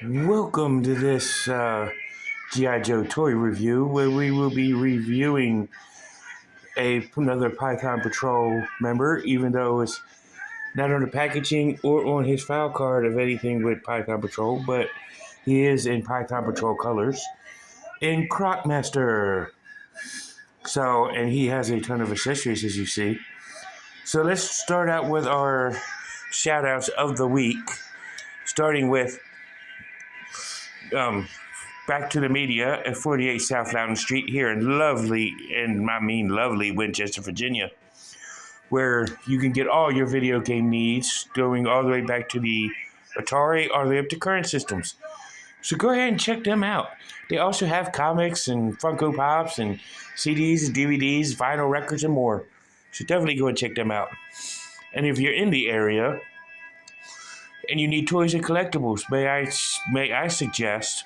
Welcome to this G.I. Joe toy review where we will be reviewing another Python Patrol member, even though it's not on the packaging or on his file card of anything with Python Patrol, but he is in Python Patrol colors in Croc Master. So, and he has a ton of accessories as you see. So let's start out with our shoutouts of the week, starting with Back to the Media at 48 South Loudon Street here in lovely Winchester, Virginia, where you can get all your video game needs going all the way back to the Atari all the way up to current systems. So go ahead and check them out. They also have comics and Funko Pops and CDs and DVDs, vinyl records, and more. So definitely go and check them out. And if you're in the area and you need toys and collectibles, may I suggest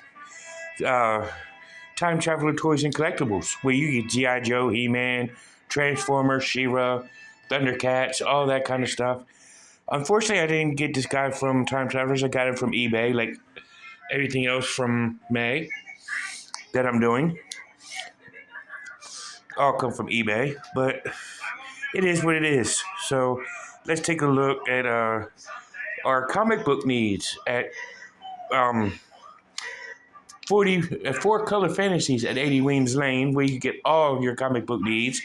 Time Traveler Toys and Collectibles, where you get G.I. Joe, He-Man, Transformers, She-Ra, Thundercats, all that kind of stuff. Unfortunately, I didn't get this guy from Time Travelers. I got it from eBay, like everything else from May that I'm doing. All come from eBay, but it is what it is. So let's take a look at our comic book needs at 4 Color Fantasies at 80 Weems Lane, where you get all your comic book needs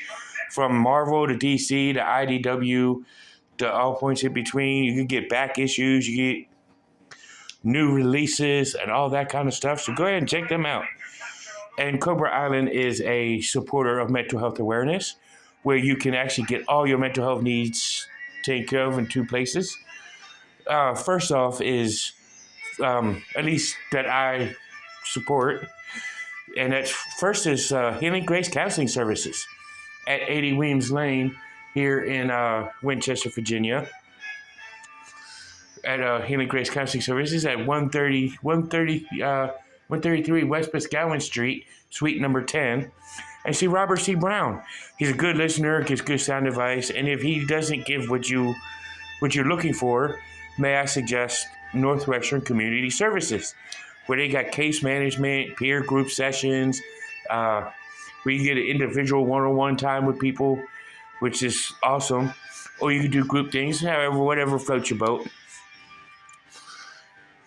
from Marvel to DC to IDW to all points in between. You can get back issues, you get new releases and all that kind of stuff. So go ahead and check them out. And Cobra Island is a supporter of mental health awareness, where you can actually get all your mental health needs taken care of in 2 places. First off is, at least that I support, and that's first is Healing Grace Counseling Services at 80 Weems Lane here in Winchester, Virginia. At Healing Grace Counseling Services at 133 West Boscawen Street, Suite number 10. And see Robert C. Brown. He's a good listener, gives good sound advice, and if he doesn't give what you're looking for, may I suggest Northwestern Community Services, where they got case management, peer group sessions, where you get an individual one-on-one time with people, which is awesome. Or you can do group things, however, whatever floats your boat.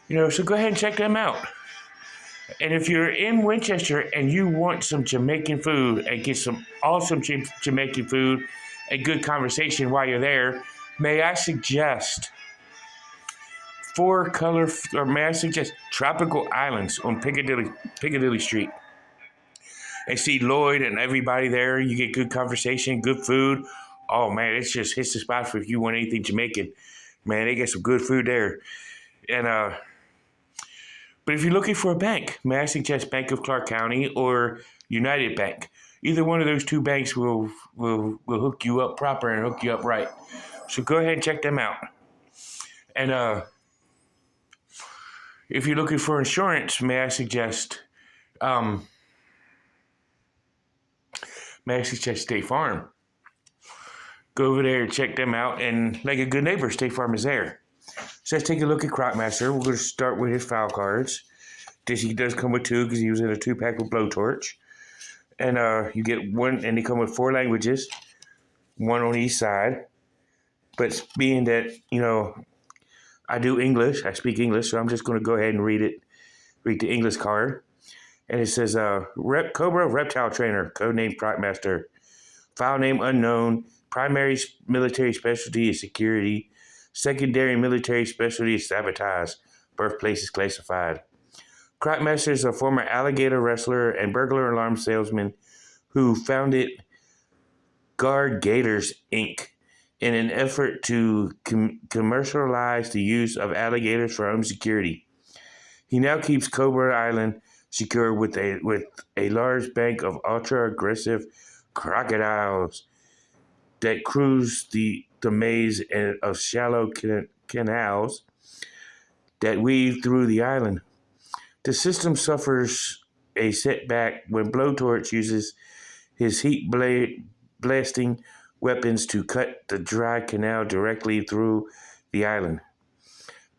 So go ahead and check them out. And if you're in Winchester and you want some Jamaican food and get some awesome Jamaican food and good conversation while you're there, may I suggest Tropical Islands on Piccadilly Street. And see Lloyd and everybody there. You get good conversation, good food. Oh man, it's just hits the spot for if you want anything Jamaican. Man, they get some good food there. And but if you're looking for a bank, may I suggest Bank of Clark County or United Bank. Either one of those 2 banks will hook you up proper and hook you up right. So go ahead and check them out. And if you're looking for insurance, may I suggest State Farm. Go over there and check them out, and like a good neighbor, State Farm is there. So let's take a look at Croc Master. We're going to start with his file cards. He does come with 2 because he was in a 2-pack with Blowtorch. And you get 1, and they come with 4 languages, 1 on each side. But being that, I do English, I speak English, so I'm just going to go ahead and read the English card. And it says, Cobra Reptile Trainer, codename Croc Master. File name unknown. Primary military specialty is security. Secondary military specialty is sabotage. Birthplace is classified. Croc Master is a former alligator wrestler and burglar alarm salesman who founded Guard Gators, Inc. in an effort to commercialize the use of alligators for home security. He now keeps Cobra Island secure with a large bank of ultra-aggressive crocodiles that cruise the maze of shallow canals that weave through the island. The system suffers a setback when Blowtorch uses his heat blasting weapons to cut the dry canal directly through the island,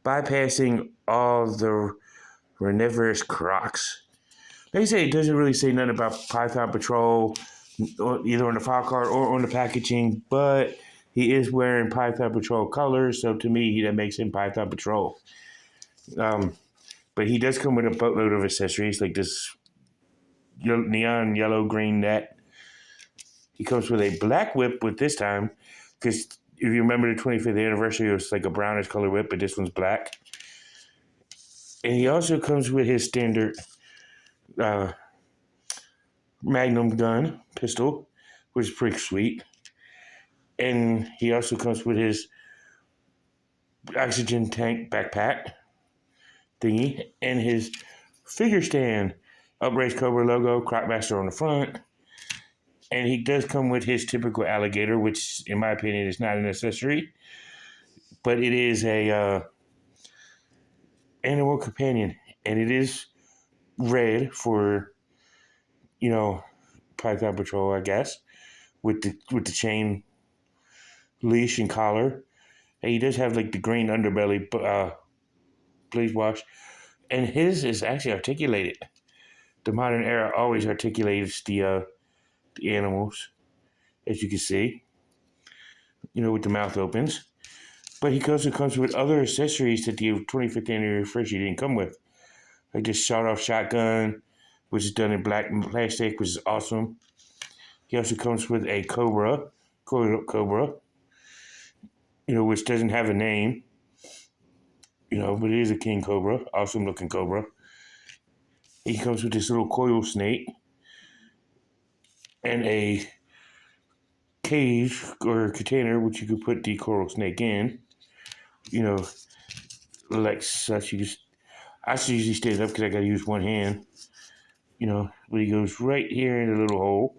bypassing all the Carnivorous Crocs. They say it doesn't really say nothing about Python Patrol, either on the file card or on the packaging, but he is wearing Python Patrol colors, so to me, that makes him Python Patrol. But he does come with a boatload of accessories, like this neon yellow green net. He comes with a black whip with this time, because if you remember the 25th anniversary, it was like a brownish color whip, but this one's black. And he also comes with his standard Magnum gun, pistol, which is pretty sweet. And he also comes with his oxygen tank backpack thingy and his figure stand, Upraised Cobra logo, Croc Master on the front. And he does come with his typical alligator, which in my opinion is not an accessory, but it is a animal companion, and it is red for, Python Patrol, I guess, with the chain leash and collar. And he does have like the green underbelly blaze wash, and his is actually articulated. The modern era always articulates the animals, as you can see, with the mouth opens. But he also comes with other accessories that the 25th anniversary didn't come with, like this shot-off shotgun, which is done in black plastic, which is awesome. He also comes with a cobra, which doesn't have a name, but it is a king cobra, awesome looking cobra. He comes with this little coil snake and a cage or container which you could put the coral snake in, like such. I should usually stand up because I got to use one hand, but he goes right here in the little hole,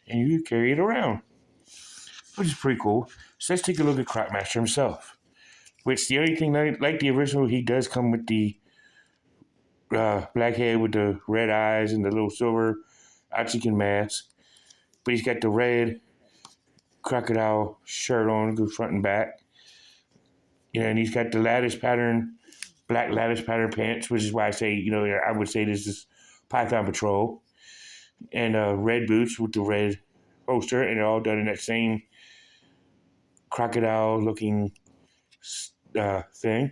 and you can carry it around, which is pretty cool. So let's take a look at Croc Master himself, which the only thing, like the original, he does come with the black head with the red eyes and the little silver oxygen mask, but he's got the red crocodile shirt on, goes front and back, and he's got the black lattice pattern pants, which is why I say, I would say this is Python Patrol, and red boots with the red holster, and they're all done in that same crocodile-looking thing.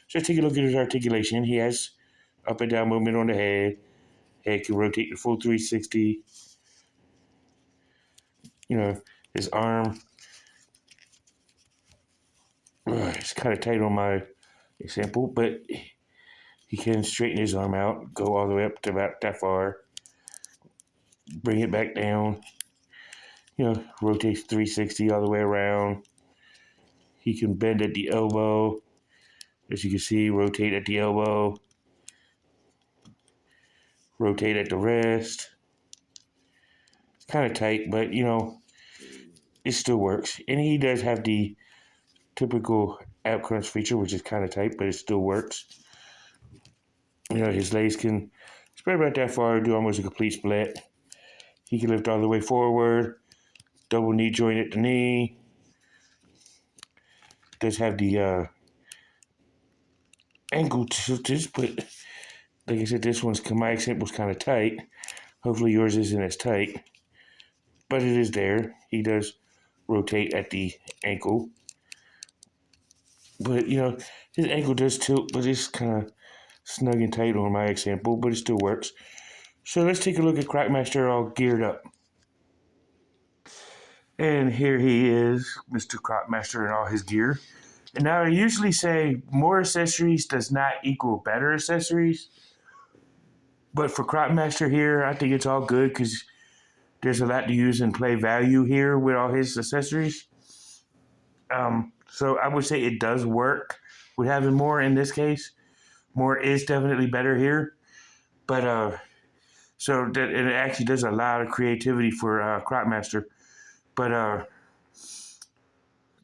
So let's take a look at his articulation. He has up and down movement on the head. Head can rotate the full 360. His arm. It's kind of tight on my example, but he can straighten his arm out, go all the way up to about that far, bring it back down, rotates 360 all the way around. He can bend at the elbow, as you can see, rotate at the elbow, rotate at the wrist. It's kind of tight, but, it still works. And he does have the typical ab crunch feature, which is kind of tight, but it still works. His legs can spread about that far, do almost a complete split. He can lift all the way forward, double knee joint at the knee. Does have the ankle tilters, but like I said, my example's kind of tight. Hopefully yours isn't as tight, but it is there. He does rotate at the ankle, but his ankle does tilt, but it's kind of snug and tight on my example, but it still works. So let's take a look at Croc Master all geared up. And here he is, Mr. Croc Master in all his gear. And now I usually say more accessories does not equal better accessories. But for Croc Master here, I think it's all good because there's a lot to use and play value here with all his accessories. So I would say it does work with having more in this case. More is definitely better here. But so that it actually does a lot of creativity for Croc Master. But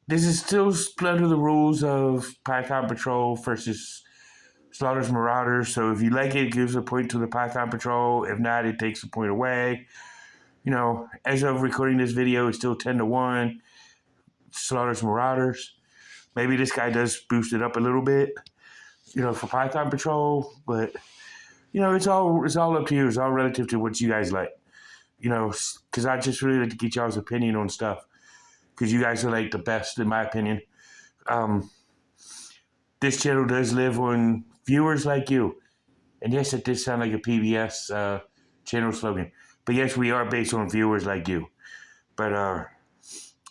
this is still under the rules of Python Patrol versus Slaughter's Marauders. So if you like it, it gives a point to the Python Patrol. If not, it takes a point away. As of recording this video, it's still 10-1. Slaughter's Marauders. Maybe this guy does boost it up a little bit. for Python Patrol. But it's all up to you. It's all relative to what you guys like. Because I just really like to get y'all's opinion on stuff. Because you guys are like the best, in my opinion. This channel does live on viewers like you. And yes, it did sound like a PBS channel slogan. But yes, we are based on viewers like you. But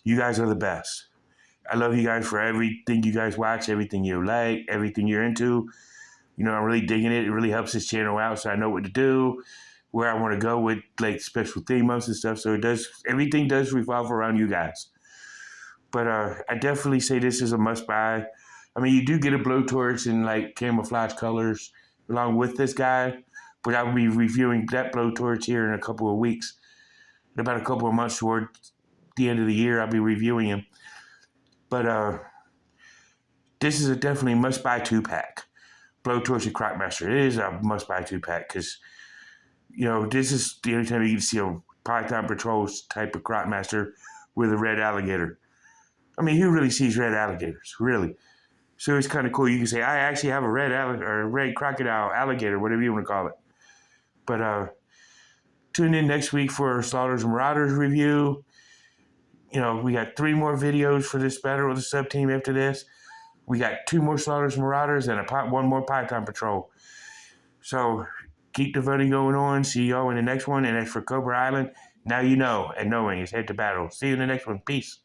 you guys are the best. I love you guys for everything you guys watch, everything you like, everything you're into. I'm really digging it. It really helps this channel out, so I know what to do, where I want to go with like special theme months and stuff. So everything does revolve around you guys. But I definitely say this is a must-buy. I mean, you do get a blowtorch in like camouflage colors along with this guy, but I will be reviewing that blowtorch here in a couple of weeks. In about a couple of months toward the end of the year, I'll be reviewing him. But this is a definitely must-buy 2-pack. Blowtorch and Croc Master. It is a must-buy 2-pack because, this is the only time you can see a Python Patrol type of Croc Master with a red alligator. I mean, who really sees red alligators? Really? So it's kind of cool. You can say, I actually have a red or a red crocodile, alligator, whatever you want to call it. But tune in next week for Slaughters and Marauders review. We got 3 more videos for this battle with the sub team after this. We got 2 more Slaughters and Marauders and 1 more Python Patrol. So keep the voting going on. See y'all in the next one. And as for Cobra Island, now you know, and knowing is head to battle. See you in the next one. Peace.